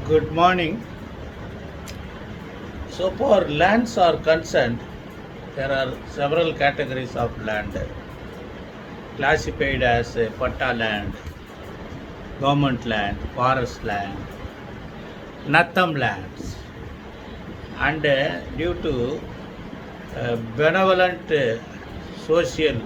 Good morning. So, for lands are concerned, there are several categories of land classified as patta land, government land, forest land, natham lands, and due to benevolent social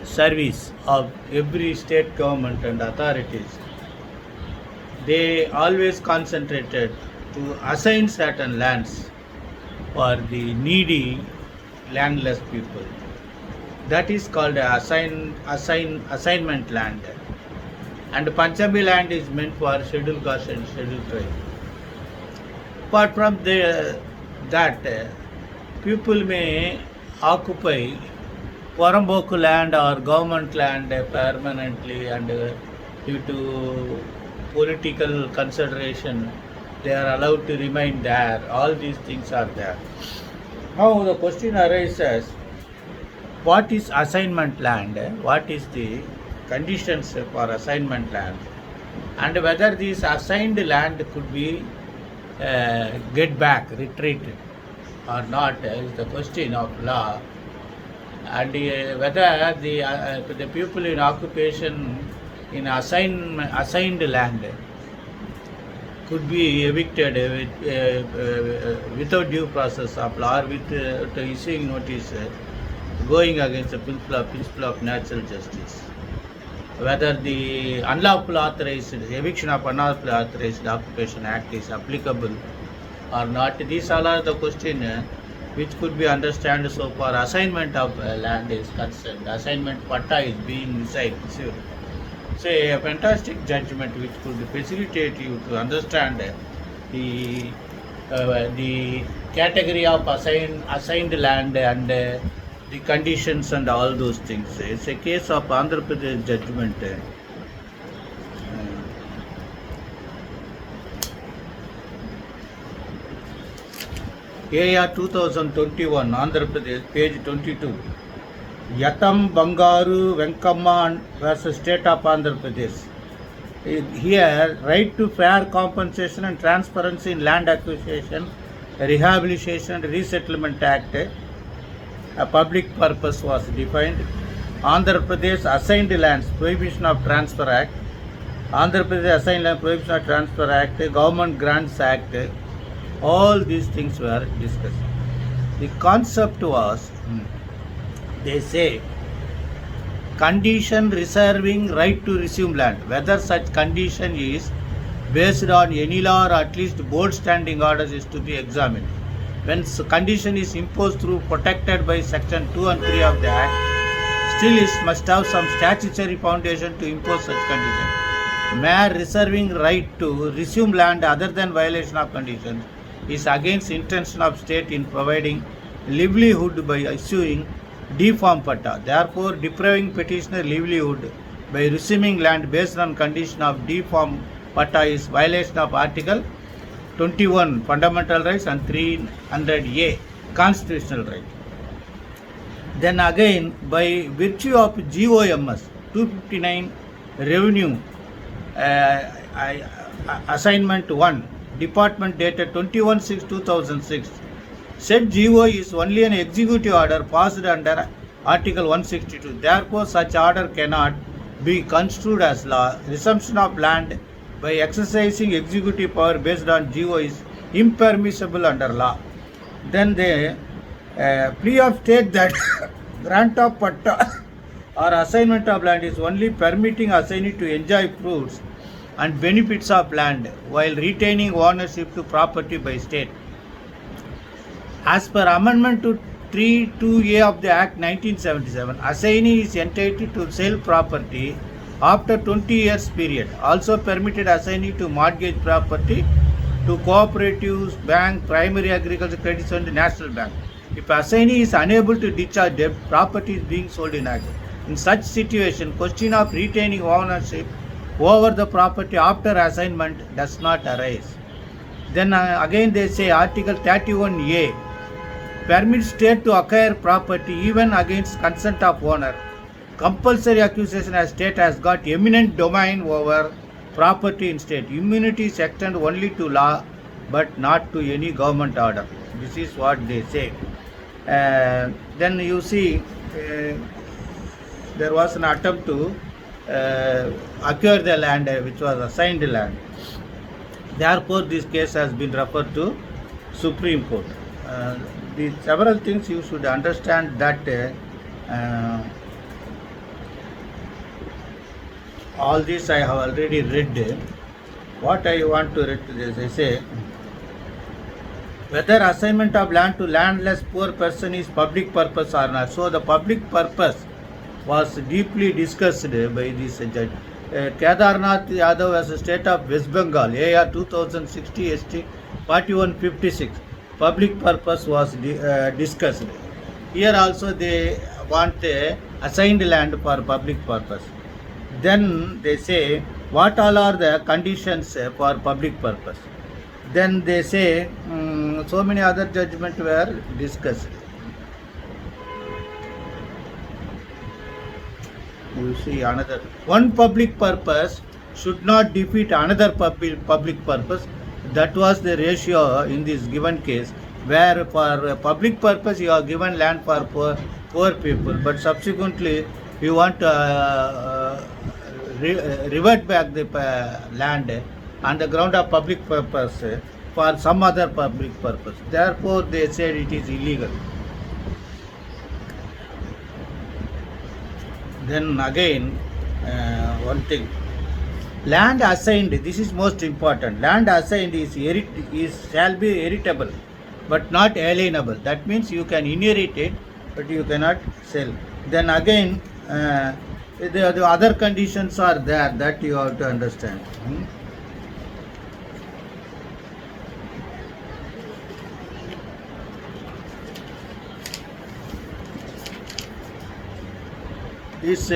service of every state government and authorities, they always concentrated to assign certain lands for the needy landless people. That is called a assignment land. And Panchami land is meant for scheduled caste and scheduled tribe. Apart from that, people may occupy Varamboku land or government land permanently, and due to political consideration, they are allowed to remain there. All these things are there. Now the question arises, what is assignment land? What is the conditions for assignment land? And whether this assigned land could be get back, retreated or not is the question of law. And whether the people in occupation in assigned land could be evicted without due process of law or with issuing notice going against the principle of natural justice. Whether the unlawful authorized eviction of unlawful authorized occupation act is applicable or not. These all are the question which could be understood so far assignment of land is concerned. Assignment patta is being issued. So a fantastic judgment which could facilitate you to understand the category of assigned land and the conditions and all those things. It's a case of Andhra Pradesh judgment. AR 2021, Andhra Pradesh, page 22. Yatam Bangaru Venkamma versus State of Andhra Pradesh. Here, right to fair compensation and transparency in land acquisition, Rehabilitation and Resettlement Act, a public purpose was defined. Andhra Pradesh Assigned Lands Prohibition of Transfer Act, Andhra Pradesh Assigned Land Prohibition of Transfer Act, Government Grants Act, all these things were discussed. The concept was, they say, condition reserving right to resume land, whether such condition is based on any law or at least board standing orders is to be examined. When condition is imposed through protected by section 2 and 3 of the act, still it must have some statutory foundation to impose such condition. Mere reserving right to resume land other than violation of conditions is against intention of state in providing livelihood by issuing deform patta. Therefore, depriving petitioner livelihood by resuming land based on condition of deform patta is violation of Article 21 Fundamental Rights and 300A Constitutional Right. Then again, by virtue of GOMS 259 Revenue Assignment 1, Department dated 21/6/2006, said GO is only an executive order passed under Article 162. Therefore, such order cannot be construed as law. Resumption of land by exercising executive power based on GO is impermissible under law. Then they plea of state that grant of patta or assignment of land is only permitting assignee to enjoy fruits and benefits of land while retaining ownership to property by state. As per Amendment to 32A of the Act 1977, assignee is entitled to sell property after 20 years period. Also permitted assignee to mortgage property to cooperatives, bank, primary agriculture credit and national bank. If assignee is unable to discharge debt, property is being sold in act. In such situation, question of retaining ownership over the property after assignment does not arise. Then again they say Article 31A permits state to acquire property even against consent of owner. Compulsory acquisition as state has got eminent domain over property in state. Immunities extend only to law but not to any government order. This is what they say. Then you see there was an attempt to acquire the land which was assigned land. Therefore, this case has been referred to Supreme Court. The several things you should understand that all this I have already read. What I want to read to this, I say, whether assignment of land to landless poor person is public purpose or not. So the public purpose was deeply discussed by this judge. Kedarnath Yadav as a state of West Bengal, AR 2060 ST 4156. Public purpose was discussed. Here also they want assigned land for public purpose. Then they say what all are the conditions for public purpose. Then they say so many other judgments were discussed. You see another one public purpose should not defeat another public purpose. That was the ratio in this given case, where for public purpose you are given land for poor people, but subsequently you want to revert back the land on the ground of public purpose for some other public purpose. Therefore, they said it is illegal. Then again, one thing, land assigned. This is most important. Land assigned shall be heritable, but not alienable. That means you can inherit it, but you cannot sell. Then again, the other conditions are there that you have to understand. This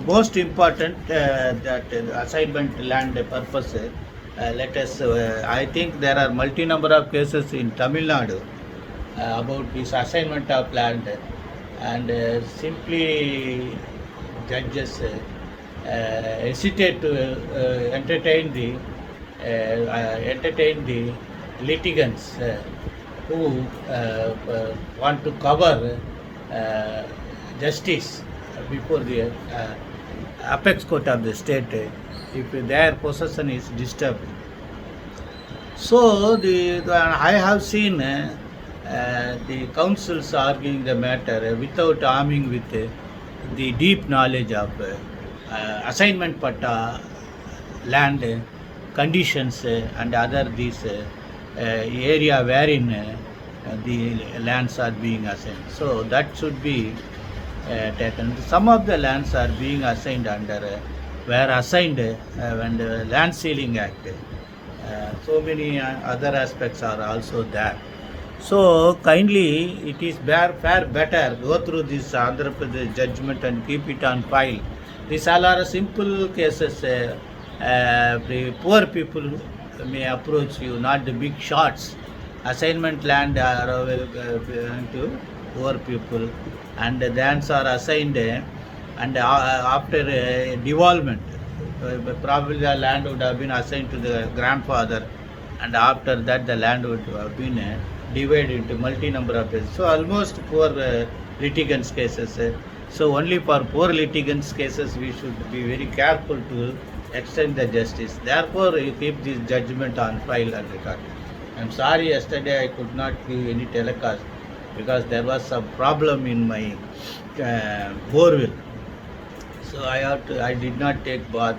most important that assignment land purpose. Let us. I think there are multi number of cases in Tamil Nadu about this assignment of land, and simply judges hesitate to entertain the litigants who want to cover justice before the apex court of the state if their possession is disturbed. So I have seen the councils arguing the matter without arming with the deep knowledge of assignment patta, land conditions and other these area wherein the lands are being assigned. So that should be taken. Some of the lands are being assigned under were assigned when the Land Sealing Act. So many other aspects are also there. So kindly, it is far better go through this Andhra Pradesh judgment and keep it on file. These all are simple cases. The poor people may approach you, not the big shots. Assignment land are to poor people, and the lands are assigned, and after devolvement, probably the land would have been assigned to the grandfather, and after that the land would have been divided into multi number of cases. So almost poor litigants cases. So only for poor litigants cases we should be very careful to extend the justice. Therefore, you keep this judgment on file and record. I am sorry, yesterday I could not give any telecast because there was some problem in my borewell. So I did not take bath.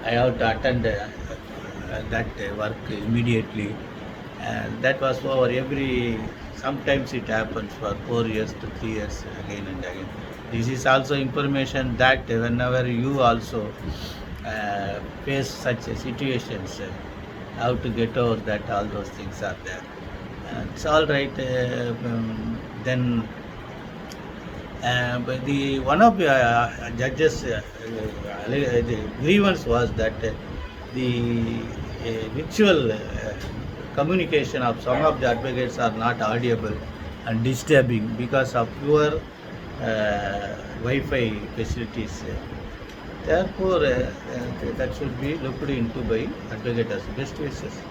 I have to attend that work immediately. And that was over sometimes it happens for 4 years to 3 years again and again. This is also information that whenever you also face such situations, how to get over that, all those things are there. It's all right. Then but one of the judges' the grievance was that the ritual communication of some of the advocates are not audible and disturbing because of poor Wi-Fi facilities. Therefore, that should be looked into by advocate as best wishes.